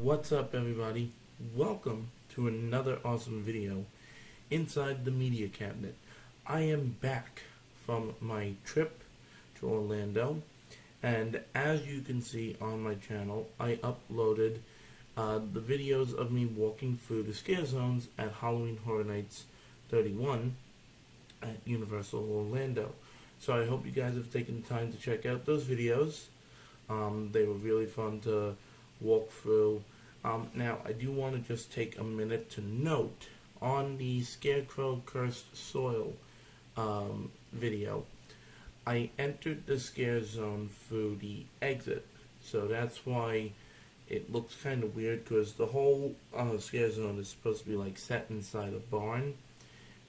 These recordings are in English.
What's up, everybody? Welcome to another awesome video inside the media cabinet. I am back from my trip to Orlando, and as you can see on my channel, I uploaded the videos of me walking through the scare zones at Halloween Horror Nights 31 at Universal Orlando. So I hope you guys have taken the time to check out those videos. They were really fun to walk through. Now, I do want to just take a minute to note on the Scarecrow Cursed Soil video, I entered the scare zone through the exit. So that's why it looks kind of weird, because the whole scare zone is supposed to be like set inside a barn,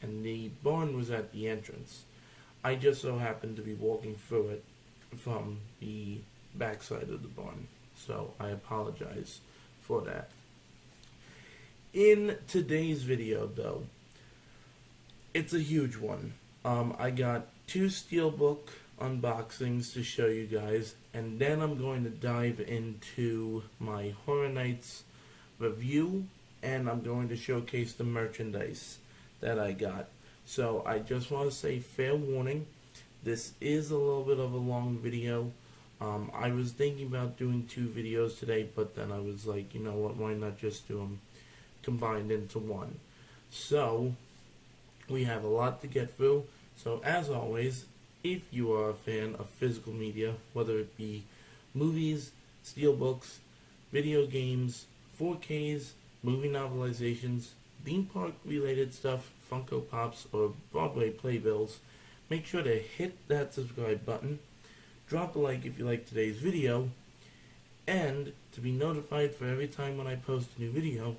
and the barn was at the entrance. I just so happened to be walking through it from the backside of the barn, so I apologize for that. In today's video, though, it's a huge one. I got 2 Steelbook unboxings to show you guys, and then I'm going to dive into my Horror Nights review, and I'm going to showcase the merchandise that I got. So I just want to say fair warning, this is a little bit of a long video. I was thinking about doing 2 videos today, but then I was like, you know what, why not just do them combined into one? So, we have a lot to get through. So, as always, if you are a fan of physical media, whether it be movies, steelbooks, video games, 4Ks, movie novelizations, theme park related stuff, Funko Pops, or Broadway playbills, make sure to hit that subscribe button. Drop a like if you like today's video, and to be notified for every time when I post a new video,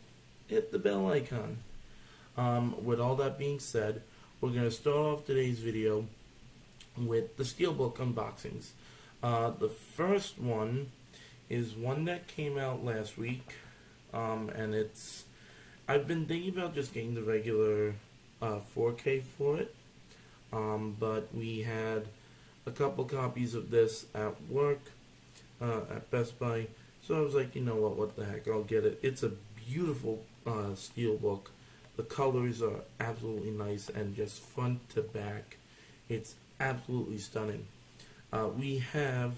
hit the bell icon. With all that being said, we're going to start off today's video with the Steelbook unboxings. The first one is one that came out last week, and I've been thinking about just getting the regular 4K for it, but we had a couple copies of this at work, at Best Buy, so I was like, you know what the heck, I'll get it. It's a beautiful steelbook. The colors are absolutely nice, and just front to back, it's absolutely stunning. We have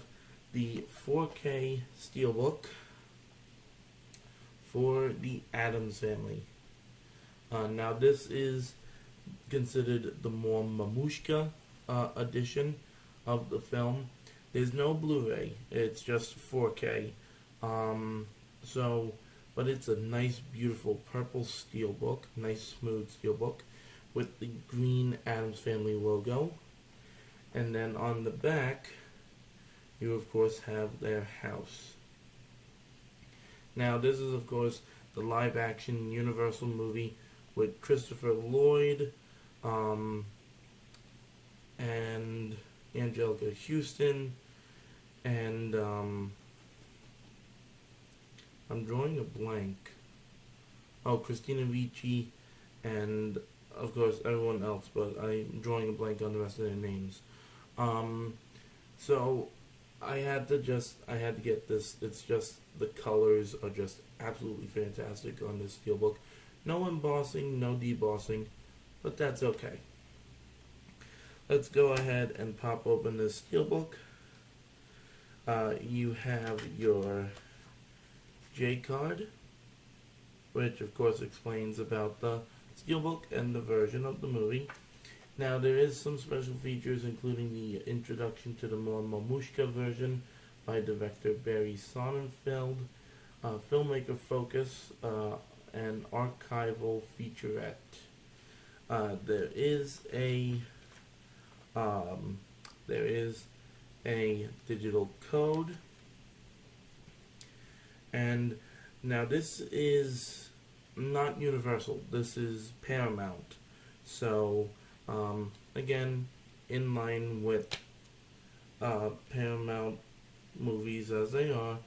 the 4K steelbook for the Addams Family. Now this is considered the more mamushka edition of the film. There's no Blu-ray, it's just 4K. But it's a nice, beautiful purple steelbook, nice smooth steelbook with the green Addams Family logo. And then on the back, you of course have their house. Now this is of course the live-action Universal movie with Christopher Lloyd, and Angelica Houston, and I'm drawing a blank. Oh, Christina Ricci, and of course everyone else, but I'm drawing a blank on the rest of their names. So I had to get this. It's just the colors are just absolutely fantastic on this steelbook. No embossing, no debossing, but that's okay. Let's go ahead and pop open this steelbook. You have your J card, which of course explains about the steelbook and the version of the movie. Now there is some special features, including the introduction to the more mamushka version by director Barry Sonnenfeld, filmmaker focus, and archival featurette. There is a digital code, and now this is not Universal, this is Paramount, so again, in line with Paramount movies as they are.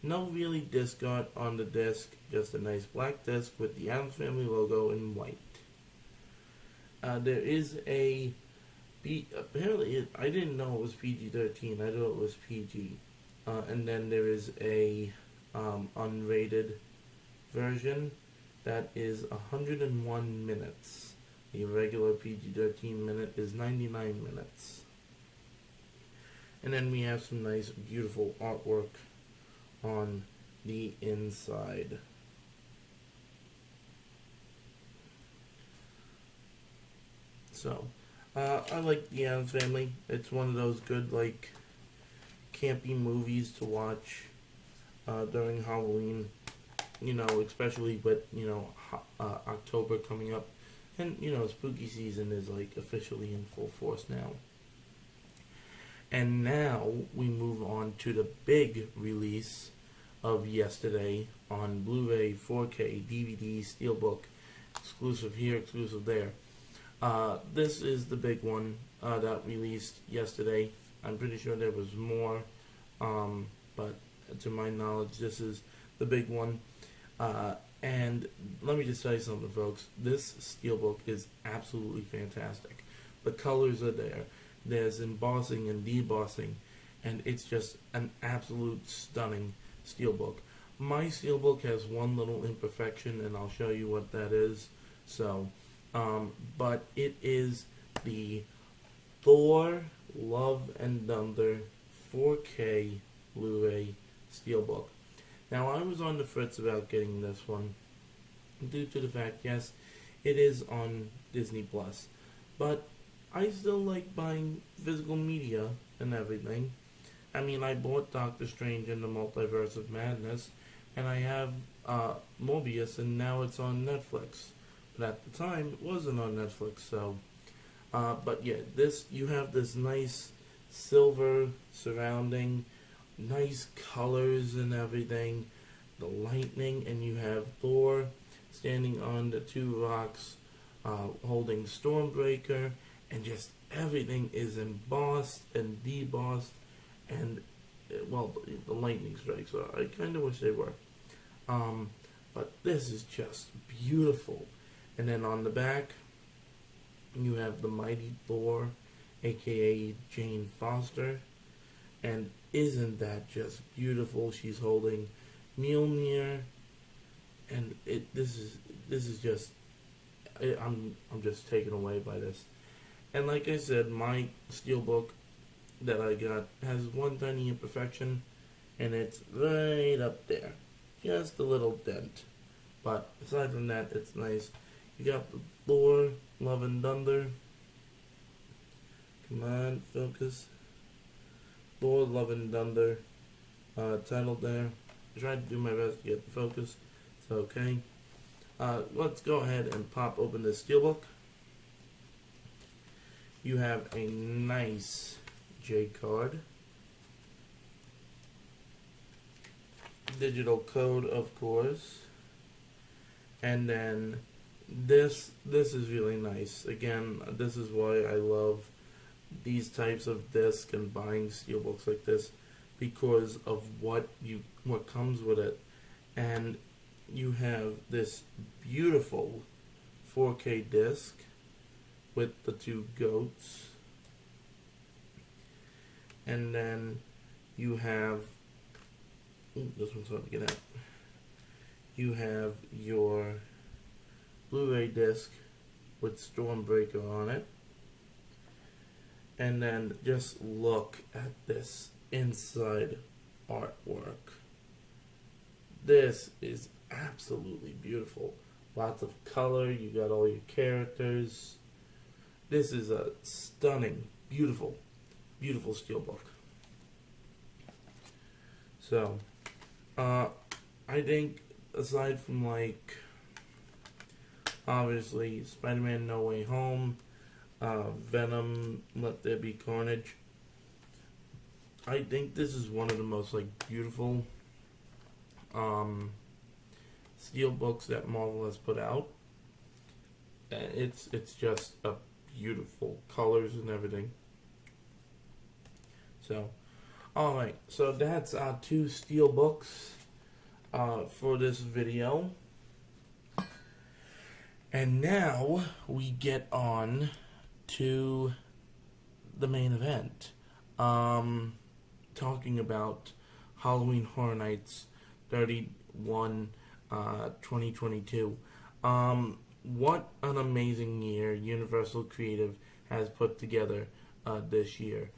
No really disc art on the disc, just a nice black disc with the Addams Family logo in white. There is apparently, I didn't know it was PG-13, I thought it was PG. And then there is a unrated version, that is 101 minutes. The regular PG-13 minute is 99 minutes. And then we have some nice, beautiful artwork on the inside. So, I like the Addams Family. It's one of those good, like, campy movies to watch during Halloween. You know, especially with, you know, October coming up. And, you know, spooky season is, like, officially in full force now. And now we move on to the big release of yesterday on Blu-ray, 4K, DVD, Steelbook, exclusive here, exclusive there. This is the big one that released yesterday. I'm pretty sure there was more, but to my knowledge, this is the big one. And let me just tell you something, folks. This Steelbook is absolutely fantastic. The colors are there. There's embossing and debossing, and it's just an absolute stunning Steelbook. My Steelbook has one little imperfection, and I'll show you what that is. So, but it is the Thor Love and Thunder 4K Blu-ray Steelbook. Now, I was on the fritz about getting this one due to the fact, yes, it is on Disney Plus, but I still like buying physical media and everything. I mean, I bought Doctor Strange in the Multiverse of Madness, and I have Morbius, and now it's on Netflix. But at the time, it wasn't on Netflix, so... but yeah, you have this nice silver surrounding, nice colors and everything, the lightning, and you have Thor standing on the two rocks, holding Stormbreaker, and just everything is embossed and debossed, and, well, the lightning strikes are, I kind of wish they were. But this is just beautiful. And then on the back, you have the mighty Thor, aka Jane Foster, and isn't that just beautiful? She's holding Mjolnir, and this is just, I'm just taken away by this. And like I said, my Steelbook that I got has one tiny imperfection, and it's right up there, just a little dent. But aside from that, it's nice. You got the Thor Love and Thunder. Come on, focus. Thor Love and Thunder title there. I tried to do my best to get the focus. It's okay. Let's go ahead and pop open this Steelbook. You have a nice J card. Digital code, of course. And then this is really nice. Again, this is why I love these types of discs and buying Steelbooks like this, because of what comes with it. And you have this beautiful 4K disc with the two goats, and then you have, this one's hard to get out. You have your Blu-ray disc with Stormbreaker on it, and then just look at this inside artwork. This is absolutely beautiful. Lots of color. You got all your characters. This is a stunning, beautiful, beautiful Steelbook. So, I think aside from, like, obviously Spider-Man No Way Home, Venom, Let There Be Carnage, I think this is one of the most, like, beautiful Steelbooks that Marvel has put out. It's just a beautiful colors and everything. So, alright, so that's our two Steelbooks for this video. And now we get on to the main event. Talking about Halloween Horror Nights 31. 2022. What an amazing year Universal Creative has put together this year.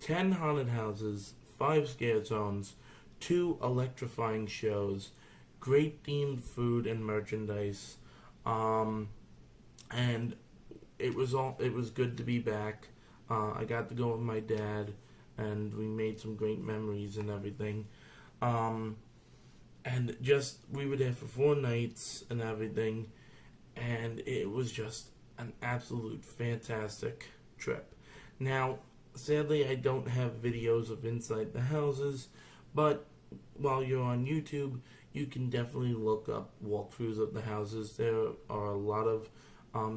10 haunted houses, 5 scare zones, 2 electrifying shows, great themed food and merchandise, and it was good to be back. I got to go with my dad, and we made some great memories and everything. And just we were there for 4 nights and everything, and it was just an absolute fantastic trip. Now, sadly, I don't have videos of inside the houses, but while you're on YouTube, you can definitely look up walkthroughs of the houses. There are a lot of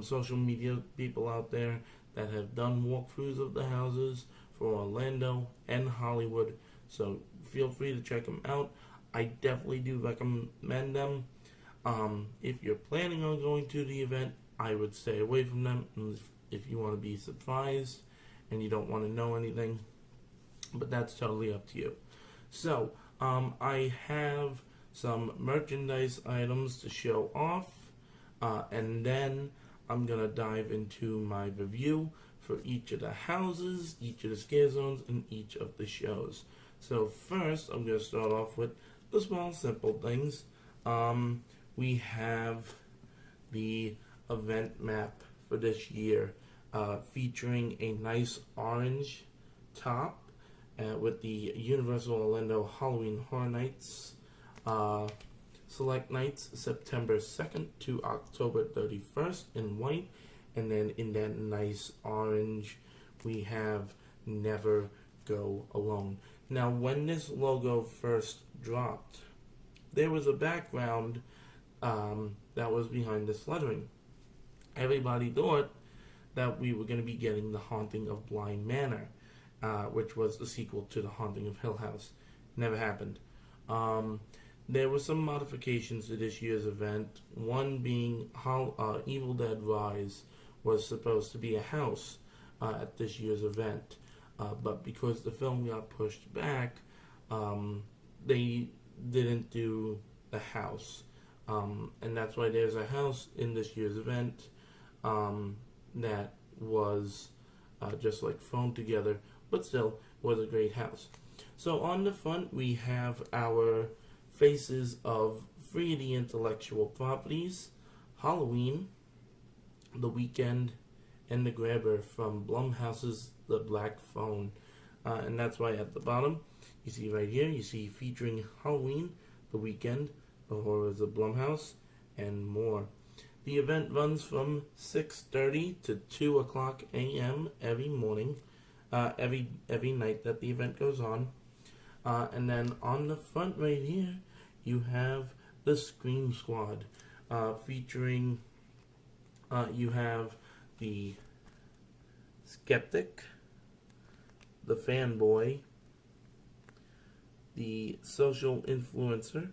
social media people out there that have done walkthroughs of the houses for Orlando and Hollywood, so feel free to check them out. I definitely do recommend them. If you're planning on going to the event, I would stay away from them if you want to be surprised and you don't want to know anything, but that's totally up to you. So, I have some merchandise items to show off, and then I'm going to dive into my review for each of the houses, each of the scare zones, and each of the shows. So first, I'm going to start off with the small, simple things. We have the event map for this year, featuring a nice orange top with the Universal Orlando Halloween Horror Nights select nights September 2nd to October 31st in white, and then in that nice orange we have Never Go Alone. Now, when this logo first dropped, there was a background that was behind this lettering. Everybody thought that we were going to be getting The Haunting of Bly Manor, which was the sequel to The Haunting of Hill House. Never happened. There were some modifications to this year's event, one being how Evil Dead Rise was supposed to be a house at this year's event, but because the film got pushed back, they didn't do the house, and that's why there's a house in this year's event that was just like thrown together, but still was a great house. So on the front we have our faces of Free the Intellectual Properties, Halloween, The Weekend, and The Grabber from Blumhouse's The Black Phone. And that's why at the bottom, you see right here, you see featuring Halloween, The Weekend, The Horrors of Blumhouse, and more. The event runs from 6:30 to 2 o'clock a.m. every morning, every night that the event goes on. And then on the front right here, you have the Scream Squad, featuring, you have the Skeptic, the Fanboy, the Social Influencer,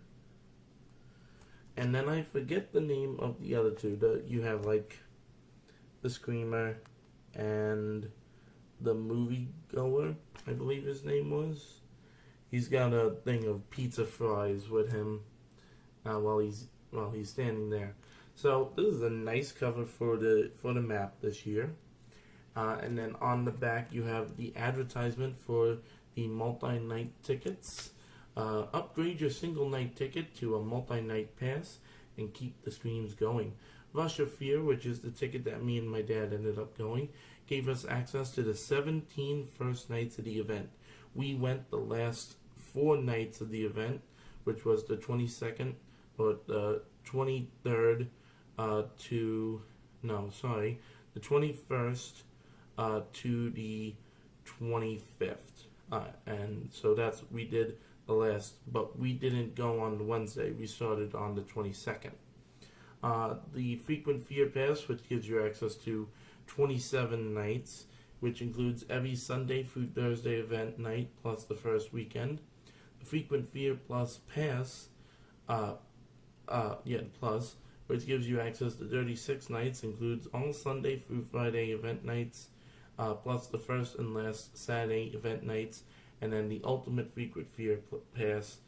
and then I forget the name of the other two. You have like the Screamer and the Movie Goer, I believe his name was. He's got a thing of pizza fries with him while he's standing there. So this is a nice cover for the map this year. And then on the back you have the advertisement for the multi-night tickets. Upgrade your single night ticket to a multi-night pass and keep the streams going. Rush of Fear, which is the ticket that me and my dad ended up going, gave us access to the 17 first nights of the event. We went the last 4 nights of the event, which was the 22nd, or the 23rd the 21st to the 25th. And so we did the last, but we didn't go on the Wednesday. We started on the 22nd. The Frequent Fear Pass, which gives you access to 27 nights, which includes every Sunday through Thursday event night, plus the first weekend. The Frequent Fear Plus Pass, Plus, which gives you access to 36 nights, includes all Sunday through Friday event nights, plus the first and last Saturday event nights. And then the Ultimate Frequent Fear Pass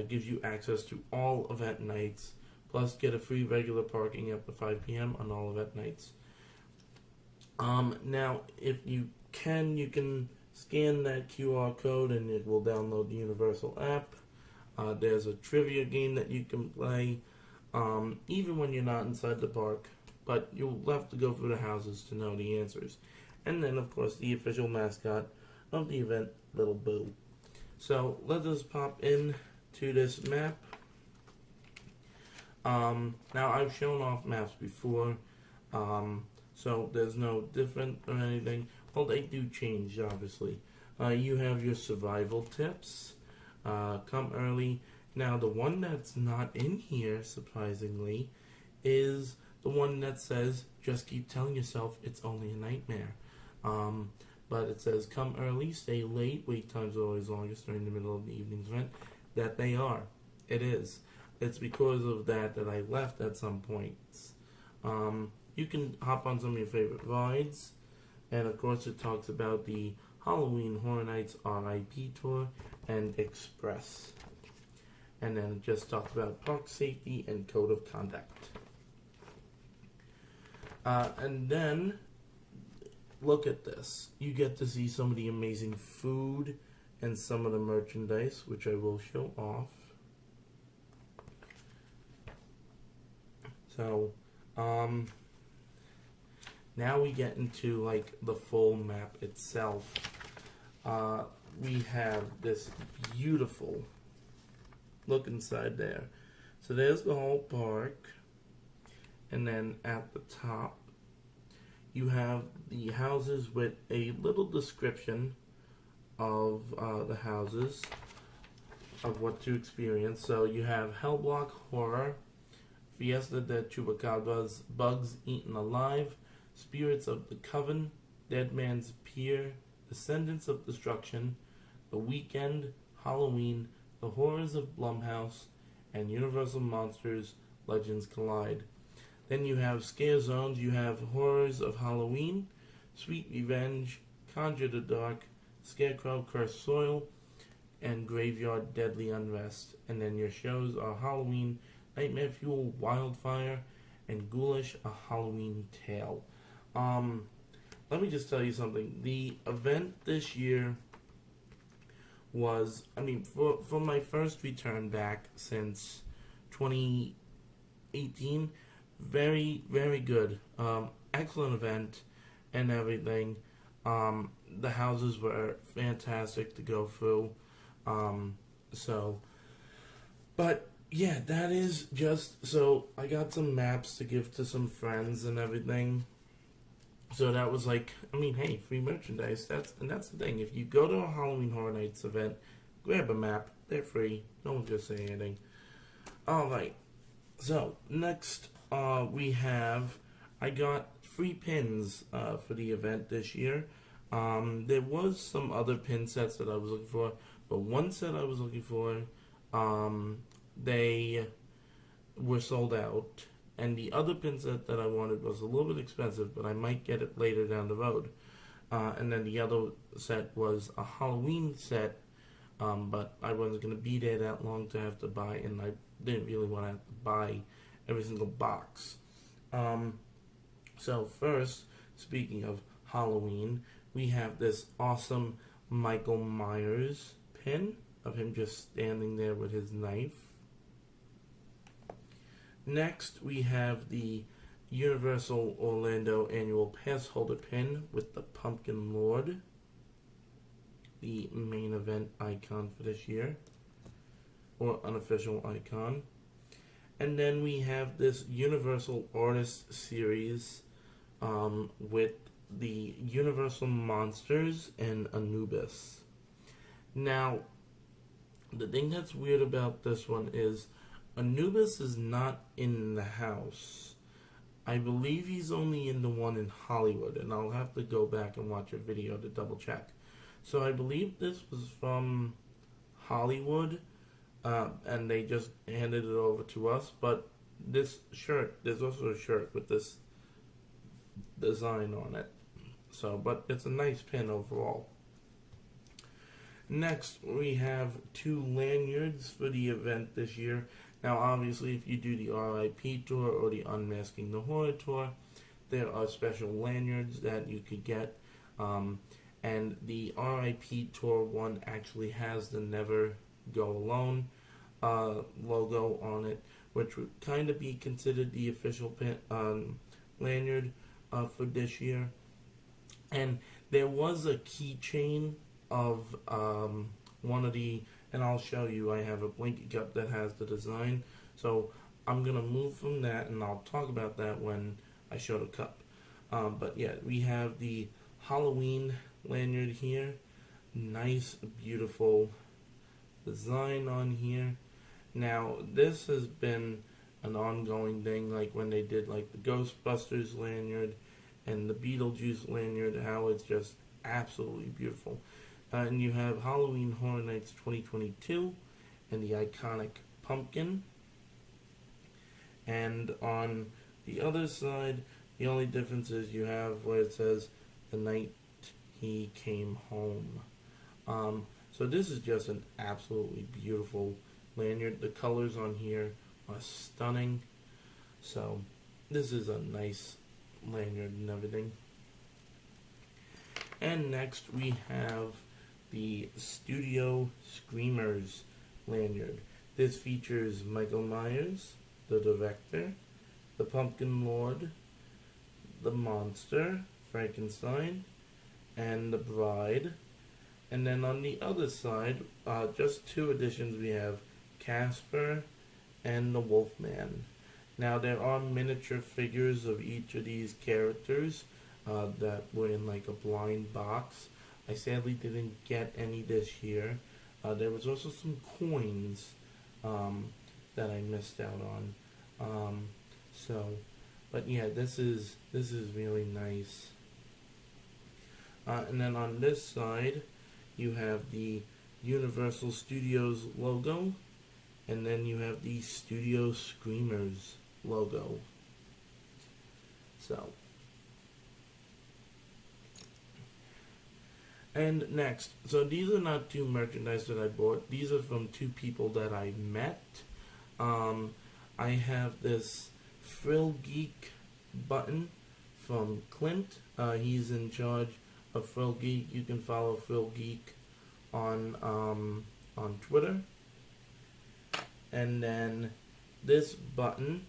gives you access to all event nights plus get a free regular parking after 5 p.m. on all event nights. Now, if you can scan that QR code and it will download the Universal app. There's a trivia game that you can play, even when you're not inside the park, but you'll have to go through the houses to know the answers. And then, of course, the official mascot of the event, Little Boo. So, let us pop in to this map. Now, I've shown off maps before, so there's no different or anything. Well, they do change, obviously. You have your survival tips. Come early. Now, the one that's not in here, surprisingly, is the one that says, just keep telling yourself it's only a nightmare. But it says, come early, stay late, wait times are always longest during the middle of the evening's event. That they are. It is. It's because of that I left at some points. You can hop on some of your favorite rides. And, of course, it talks about the Halloween Horror Nights RIP Tour and Express. And then it just talks about park safety and code of conduct. And then, look at this. You get to see some of the amazing food and some of the merchandise, which I will show off. So, now we get into like the full map itself. We have this beautiful look inside there. So there's the whole park, and then at the top you have the houses with a little description of the houses, of what to experience. So you have Hellblock Horror, Fiesta de Chupacabras, Bugs Eaten Alive, Spirits of the Coven, Dead Man's Pier, Descendants of Destruction, The Weekend, Halloween, The Horrors of Blumhouse, and Universal Monsters Legends Collide. Then you have Scare Zones. You have Horrors of Halloween, Sweet Revenge, Conjure the Dark, Scarecrow Cursed Soil, and Graveyard Deadly Unrest. And then your shows are Halloween, Nightmare Fuel, Wildfire, and Ghoulish, A Halloween Tale. Let me just tell you something. The event this year was, for my first return back since 2018, very, very good. Excellent event and everything. The houses were fantastic to go through. But yeah, that is just, so I got some maps to give to some friends and everything. So that was like, hey, free merchandise. That's the thing. If you go to a Halloween Horror Nights event, grab a map. They're free. No one's gonna say anything. Alright. So, next I got free pins for the event this year. There was some other pin sets that I was looking for, but one set I was looking for, they were sold out. And the other pin set that I wanted was a little bit expensive, but I might get it later down the road. And then the other set was a Halloween set, but I wasn't going to be there that long to have to buy, and I didn't really want to have to buy every single box. So first, speaking of Halloween, we have this awesome Michael Myers pin of him just standing there with his knife. Next, we have the Universal Orlando Annual Pass Holder pin with the Pumpkin Lord, the main event icon for this year, or unofficial icon. And then we have this Universal Artist Series with the Universal Monsters and Anubis. Now, the thing that's weird about this one is Anubis is not in the house. I believe he's only in the one in Hollywood, and I'll have to go back and watch a video to double check. So I believe this was from Hollywood, and they just handed it over to us. But this shirt, there's also a shirt with this design on it. So, but it's a nice pin overall. Next, we have 2 lanyards for the event this year. Now, obviously, if you do the RIP tour or the Unmasking the Horror tour, there are special lanyards that you could get. And the RIP tour one actually has the Never Go Alone logo on it, which would kind of be considered the official lanyard for this year. And there was a keychain of one of the, and I'll show you, I have a blanket cup that has the design. So I'm going to move from that, and I'll talk about that when I show the cup. But yeah, we have the Halloween lanyard here. Nice, beautiful design on here. Now, this has been an ongoing thing, like when they did like the Ghostbusters lanyard and the Beetlejuice lanyard, how it's just absolutely beautiful. And you have Halloween Horror Nights 2022 and the iconic pumpkin. And on the other side, the only difference is you have where it says the night he came home. So this is just an absolutely beautiful lanyard. The colors on here are stunning. So this is a nice lanyard and everything. And next we have the Studio Screamers lanyard. This features Michael Myers, the director, the Pumpkin Lord, the monster, Frankenstein, and the bride. And then on the other side, just two additions, we have Casper and the Wolfman. Now there are miniature figures of each of these characters that were in like a blind box. I sadly didn't get any this year. There was also some coins that I missed out on. But yeah, this is really nice. And then on this side, you have the Universal Studios logo, and then you have the Studio Screamers logo. So, and next, so these are not two merchandise that I bought. These are from two people that I met. I have this Frill Geek button from Clint. He's in charge of Frill Geek. You can follow Frill Geek on Twitter. And then this button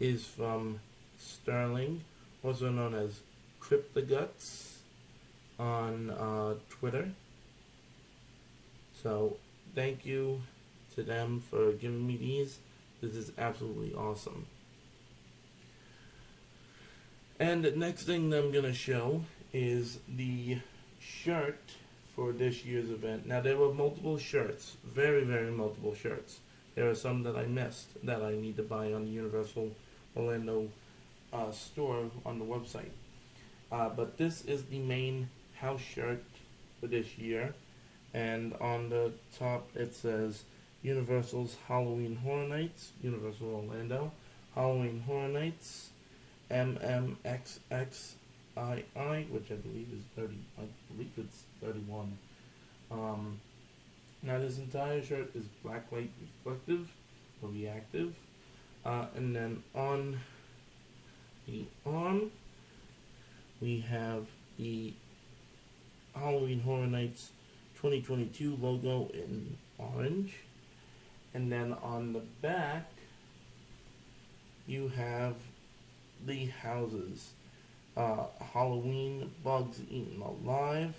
is from Sterling, also known as Cryptoguts on Twitter. So thank you to them for giving me these. This is absolutely awesome. And the next thing that I'm going to show is the shirt for this year's event. Now there were multiple shirts, very, very multiple shirts. There are some that I missed that I need to buy on the Universal Orlando store on the website. But this is the main house shirt for this year. And on the top it says Universal's Halloween Horror Nights, Universal Orlando, Halloween Horror Nights, MMXXII, which I believe is 30, I believe it's 31. Now this entire shirt is blacklight reflective or reactive. And then on the arm, we have the Halloween Horror Nights 2022 logo in orange. And then on the back, you have the houses. Halloween, Bugs Eaten Alive,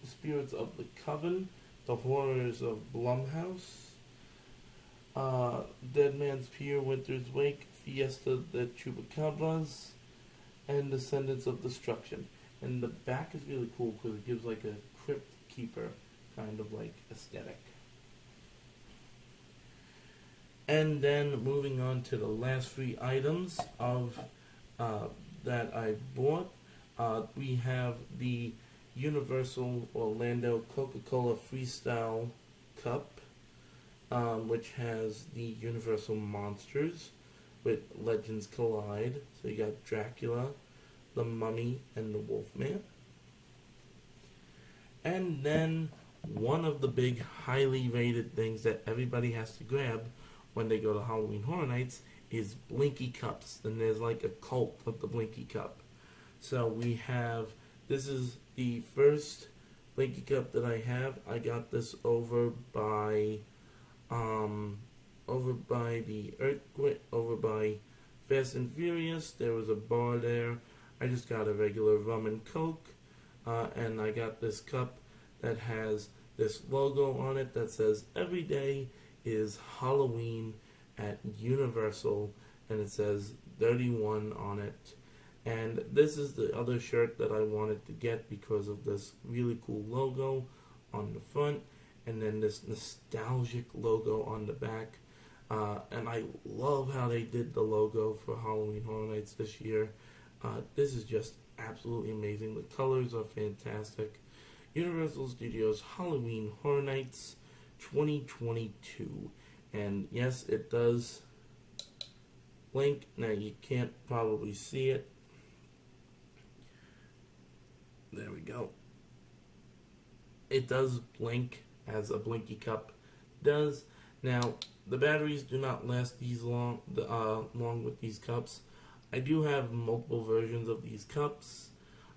Spirits of the Coven, The Horrors of Blumhouse, Dead Man's Pier, Winter's Wake, Fiesta de Chupacabras, and Descendants of Destruction. And the back is really cool because it gives like a Crypt Keeper kind of like aesthetic. And then moving on to the last three items of that I bought, we have the Universal Orlando Coca-Cola Freestyle Cup, which has the Universal Monsters with Legends Collide. So you got Dracula, the Mummy, and the Wolfman. And then one of the big, highly rated things that everybody has to grab when they go to Halloween Horror Nights is Blinky Cups. And there's like a cult of the Blinky Cup. So we have, this is the first Blinky Cup that I have. I got this over by the Earthquake, over by Fast and Furious. There was a bar there. I just got a regular rum and coke, and I got this cup that has this logo on it that says every day is Halloween at Universal, and it says 31 on it. And this is the other shirt that I wanted to get because of this really cool logo on the front, and then this nostalgic logo on the back. And I love how they did the logo for Halloween Horror Nights this year. This is just absolutely amazing. The colors are fantastic. Universal Studios Halloween Horror Nights 2022. And yes, it does blink. Now you can't probably see it. There we go. It does blink as a Blinky Cup does. Now, the batteries do not last these long with these cups. I do have multiple versions of these cups.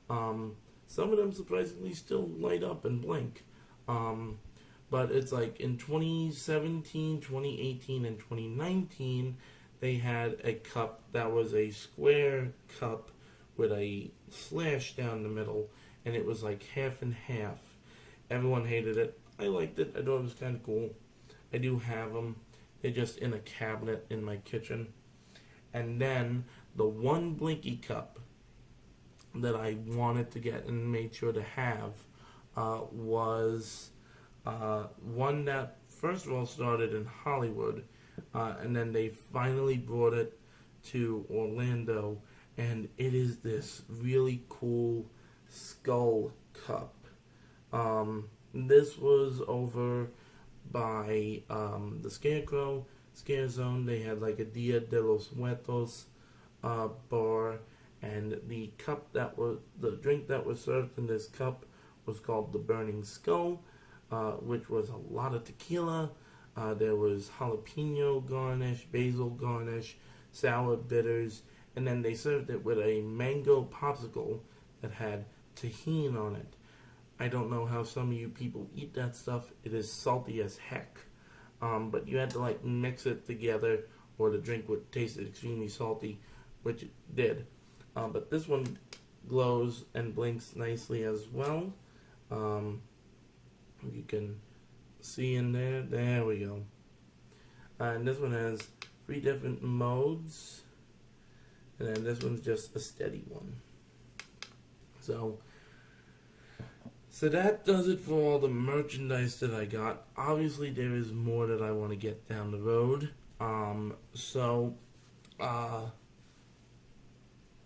Some of them surprisingly still light up and blink. But it's like in 2017, 2018, and 2019, they had a cup that was a square cup with a slash down the middle, and it was like half and half. Everyone hated it. I liked it. I thought it was kind of cool. I do have them. They're just in a cabinet in my kitchen. And then the one Blinky Cup that I wanted to get and made sure to have was one that first of all started in Hollywood, and then they finally brought it to Orlando, and it is this really cool skull cup. This was over by the Scarecrow Scare Zone. They had like a Dia de los Muertos bar, and the drink that was served in this cup was called the Burning Skull, which was a lot of tequila. There was jalapeno garnish, basil garnish, sour bitters, and then they served it with a mango popsicle that had tahini on it. I don't know how some of you people eat that stuff. It is salty as heck. But you had to like mix it together or the drink would taste extremely salty, which it did. But this one glows and blinks nicely as well. You can see in there. There we go. And this one has 3 different modes. And then this one's just a steady one. So that does it for all the merchandise that I got. Obviously, there is more that I want to get down the road.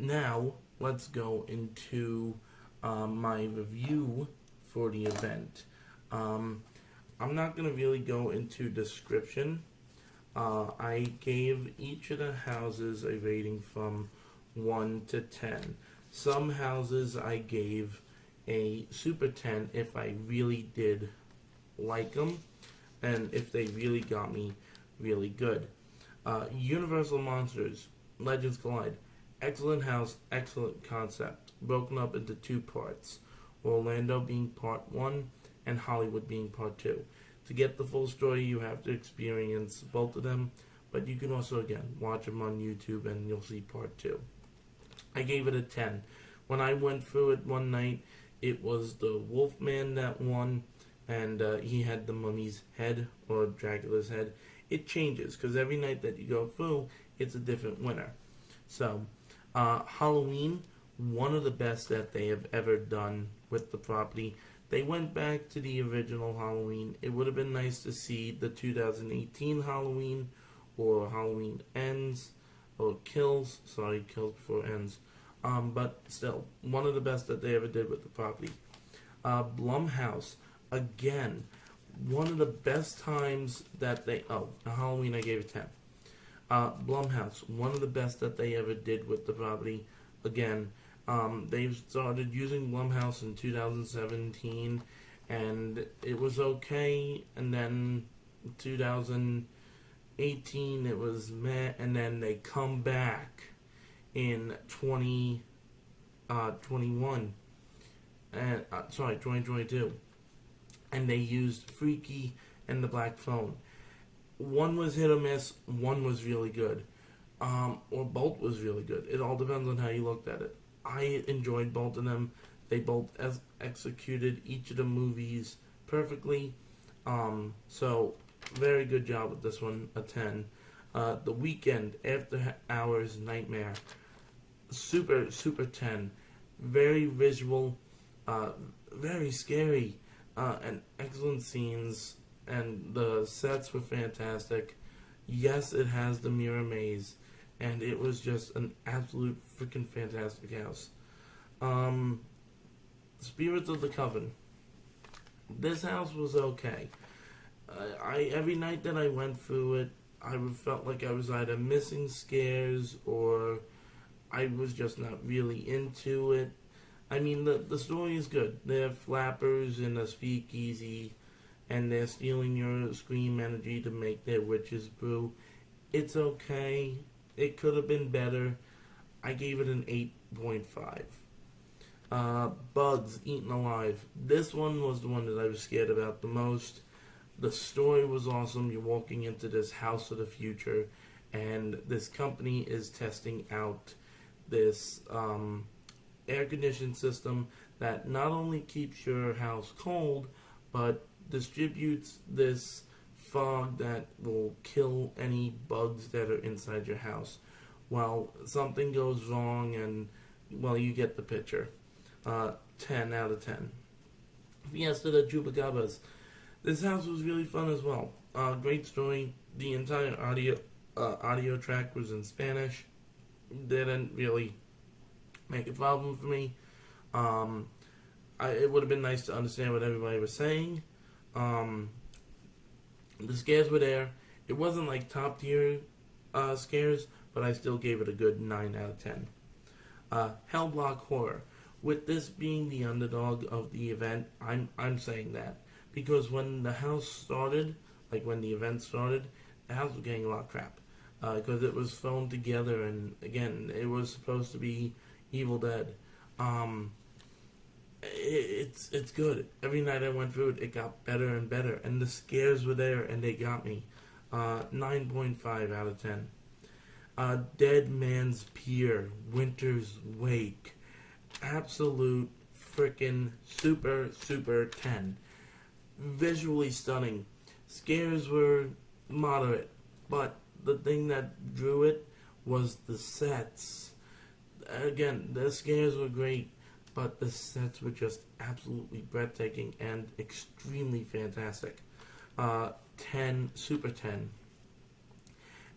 Now, let's go into my review for the event. I'm not going to really go into description. I gave each of the houses a rating from 1 to 10. Some houses I gave a super 10 if I really did like them and if they really got me really good. Universal Monsters, Legends Collide, excellent house, excellent concept, broken up into 2 parts, Orlando being part 1 and Hollywood being part 2. To get the full story, you have to experience both of them, but you can also, again, watch them on YouTube and you'll see part 2. I gave it a 10. When I went through it one night, it was the Wolfman that won, and he had the mummy's head, or Dracula's head. It changes, because every night that you go through, it's a different winner. So, Halloween, one of the best that they have ever done with the property. They went back to the original Halloween. It would have been nice to see the 2018 Halloween, or Halloween Ends, or Kills Before Ends. But still, one of the best that they ever did with the property. Blumhouse, again, one of the best times that they... Halloween I gave it 10. Blumhouse, one of the best that they ever did with the property. Again, they've started using Blumhouse in 2017, and it was okay. And then 2018 it was meh, and then they come back in 2021 and 2022, and they used Freaky and the Black Phone. One was hit or miss, one was really good, or both was really good. It all depends on how you looked at it. I enjoyed both of them. They both executed each of the movies perfectly. So very good job with this one. A 10. The Weekend, After Hours, Nightmare. Super 10. Very visual, very scary, and excellent scenes, and the sets were fantastic. Yes, it has the mirror maze, and it was just an absolute freaking fantastic house. Spirits of the Coven. This house was okay. Every night that I went through it, I felt like I was either missing scares or I was just not really into it. I mean, the story is good. They're flappers in a speakeasy, and they're stealing your scream energy to make their witches brew. It's okay. It could have been better. I gave it an 8.5. Bugs Eaten Alive. This one was the one that I was scared about the most. The story was awesome. You're walking into this house of the future, and this company is testing out this air-conditioned system that not only keeps your house cold, but distributes this fog that will kill any bugs that are inside your house. Well, something goes wrong, and, well, you get the picture. 10 out of 10. Fiesta de Chupacabras. This house was really fun as well. Great story. The entire audio track was in Spanish. Didn't really make a problem for me. It would have been nice to understand what everybody was saying. The scares were there. It wasn't like top tier scares, but I still gave it a good 9 out of 10. Hellblock Horror. With this being the underdog of the event, I'm saying that because when the house started, like when the event started, the house was getting a lot of crap because it was thrown together, and again, it was supposed to be Evil Dead. It's good. Every night I went through it, it got better and better, and the scares were there, and they got me. 9.5 out of 10. Dead Man's Pier, Winter's Wake. Absolute freaking super 10. Visually stunning. Scares were moderate, but the thing that drew it was the sets. Again, the scares were great, but the sets were just absolutely breathtaking and extremely fantastic. 10, super 10.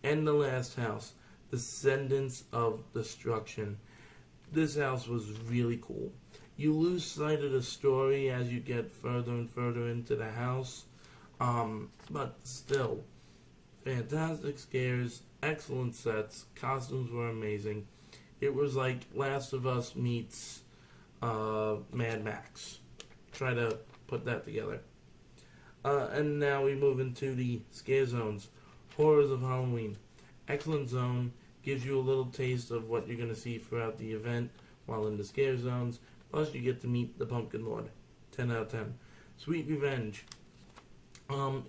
And the last house, Descendants of Destruction. This house was really cool. You lose sight of the story as you get further and further into the house, but still, fantastic scares, excellent sets, costumes were amazing. It was like Last of Us meets Mad Max. Try to put that together. And now we move into the scare zones. Horrors of Halloween. Excellent zone. Gives you a little taste of what you're going to see throughout the event while in the scare zones. Plus, you get to meet the Pumpkin Lord. 10 out of 10. Sweet Revenge.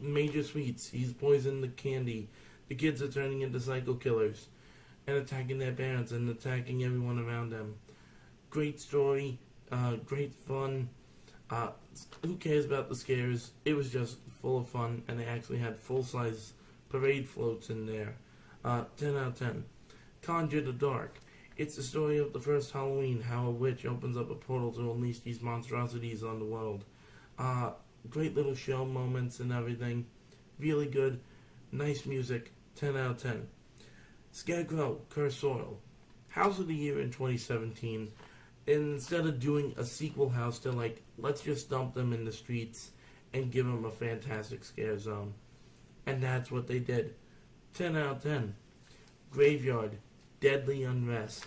Major Sweets. He's poisoned the candy. The kids are turning into psycho killers and attacking their parents and attacking everyone around them. Great story. Great fun. Who cares about the scares? It was just full of fun, and they actually had full-size parade floats in there. 10 out of 10. Conjure the Dark. It's the story of the first Halloween, how a witch opens up a portal to unleash these monstrosities on the world. Great little show moments and everything. Really good. Nice music. 10 out of 10. Scarecrow, Curse Soil. House of the Year in 2017. Instead of doing a sequel house, they're like, let's just dump them in the streets and give them a fantastic scare zone. And that's what they did. 10 out of 10. Graveyard, Deadly Unrest.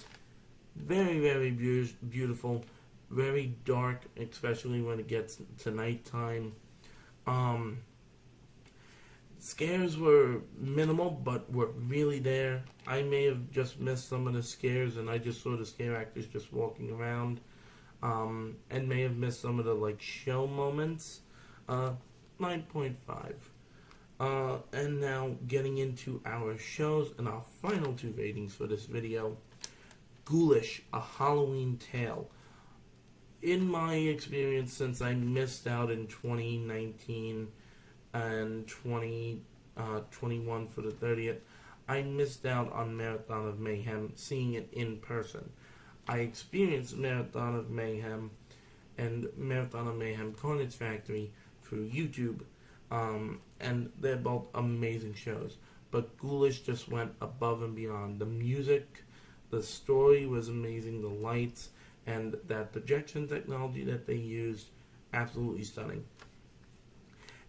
Very, very beautiful. very dark, especially when it gets to nighttime. Um, Scares were minimal, but were really there. I may have just missed some of the scares, and I just saw the scare actors just walking around, and may have missed some of the like show moments. 9.5. And now getting into our shows and our final two ratings for this video. Ghoulish, A Halloween Tale. In my experience, since I missed out in 2019 and 2021 for the 30th, I missed out on Marathon of Mayhem, seeing it in person. I experienced Marathon of Mayhem and Marathon of Mayhem Carnage Factory through YouTube, and they're both amazing shows. But Ghoulish just went above and beyond. The music, the story was amazing, the lights, and that projection technology that they used, absolutely stunning.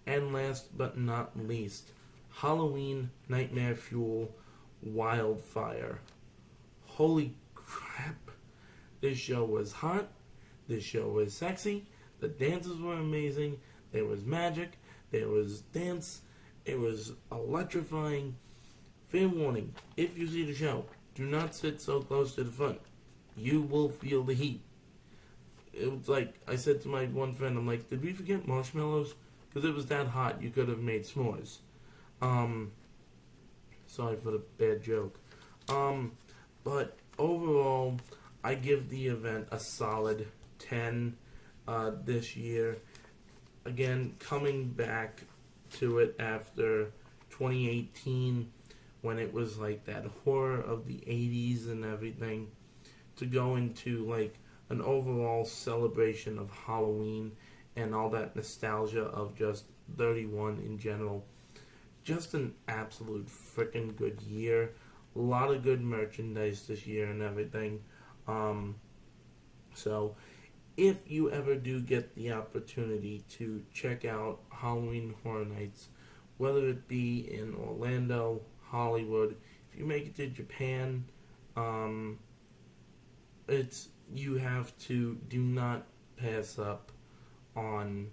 And last but not least, Halloween Nightmare Fuel Wildfire. Holy crap. This show was hot. This show was sexy. The dances were amazing. There was magic. There was dance. It was electrifying. Fair warning, if you see the show, do not sit so close to the front. You will feel the heat. It was like, I said to my one friend, I'm like, did we forget marshmallows? Because it was that hot, you could have made s'mores. Sorry for the bad joke. But overall, I give the event a solid 10 this year. Again, coming back to it after 2018, when it was like that horror of the 80s and everything, to go into like an overall celebration of Halloween and all that nostalgia of just 31 in general. Just an absolute freaking good year. A lot of good merchandise this year and everything. So if you ever do get the opportunity to check out Halloween Horror Nights, whether it be in Orlando, Hollywood, if you make it to Japan, you have to do not pass up on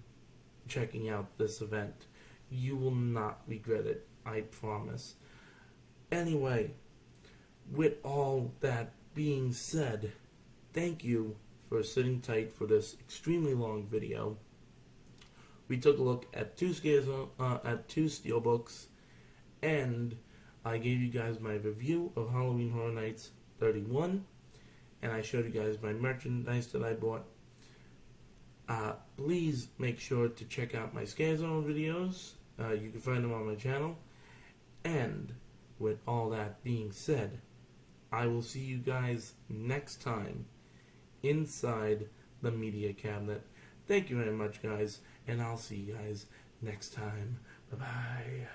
checking out this event. You will not regret it, I promise. Anyway, with all that being said, thank you for sitting tight for this extremely long video. We took a look at two Steelbooks, and I gave you guys my review of Halloween Horror Nights 31, and I showed you guys my merchandise that I bought. Please make sure to check out my Scare Zone videos. You can find them on my channel. And with all that being said, I will see you guys next time inside the media cabinet. Thank you very much, guys, and I'll see you guys next time. Bye-bye.